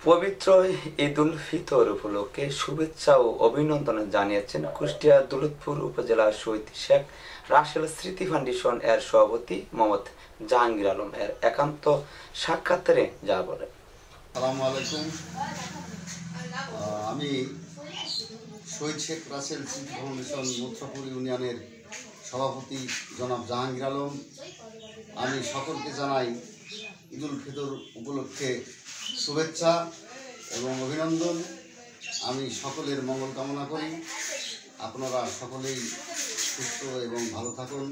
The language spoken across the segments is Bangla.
পবিত্র ঈদুল ফিতর উপলক্ষে শুভেচ্ছা ও অভিনন্দন জানিয়েছেন কুষ্টিয়া দৌলতপুর উপজেলার শহীদ শেখ রাসেল স্মৃতি ফাউন্ডেশন এর সভাপতি মোহাম্মদ জাহাঙ্গীর আলম এর একান্ত সাক্ষাৎকারে যা বলেন। আসসালামু আলাইকুম। আমি শহীদ শেখ রাসেল স্মৃতি ফাউন্ডেশন মুত্রাপুর ইউনিয়নের সভাপতি জনাব জাহাঙ্গীর আলম। আমি সকলকে জানাই ঈদুল ফিতর উপলক্ষে শুভেচ্ছা এবং অভিনন্দন। আমি সকলের মঙ্গল কামনা করি। আপনারা সকলেই সুস্থ এবং ভালো থাকুন।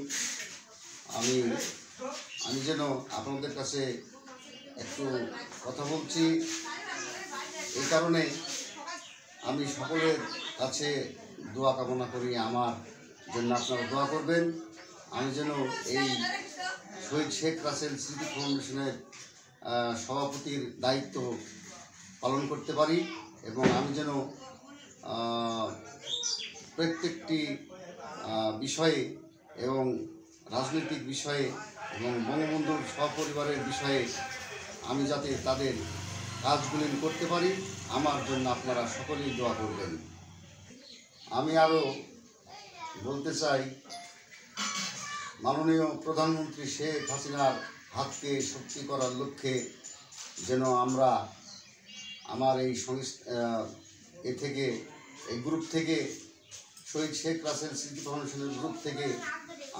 আমি যেন আপনাদের কাছে একটু কথা বলছি, এই কারণে আমি সকলের কাছে দোয়া কামনা করি। আমার জন্য আপনারা দোয়া করবেন। আমি যেন এই শহীদ শেখ রাসেল স্মৃতি ফাউন্ডেশনের সভাপতির দায়িত্ব পালন করতে পারি এবং আমি যেন প্রত্যেকটি বিষয়ে এবং রাজনৈতিক বিষয়ে এবং বঙ্গবন্ধুর সপরিবারের বিষয়ে আমি যাতে তাদের কাজগুলি করতে পারি, আমার জন্য আপনারা সকলেই দোয়া করবেন। আমি আরও বলতে চাই, মাননীয় প্রধানমন্ত্রী শেখ হাসিনার হাতকে শক্তি করার লক্ষ্যে যেন আমরা আমার এই এই গ্রুপ থেকে শহীদ শেখ রাসেল স্মৃতি ফাউন্ডেশনের গ্রুপ থেকে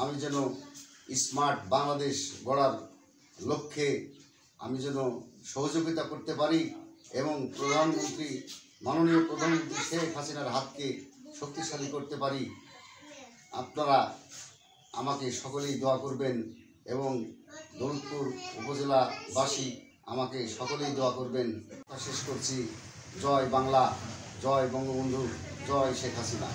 আমি যেন স্মার্ট বাংলাদেশ গড়ার লক্ষ্যে আমি যেন সহযোগিতা করতে পারি এবং মাননীয় প্রধানমন্ত্রী শেখ হাসিনার হাতকে শক্তিশালী করতে পারি। আপনারা আমাকে সকলেই দোয়া করবেন এবং দৌলতপুর উপজেলাবাসী আমাকে সকলেই দোয়া করবেন। শেষ করছি। জয় বাংলা, জয় বঙ্গবন্ধু, জয় শেখ হাসিনা।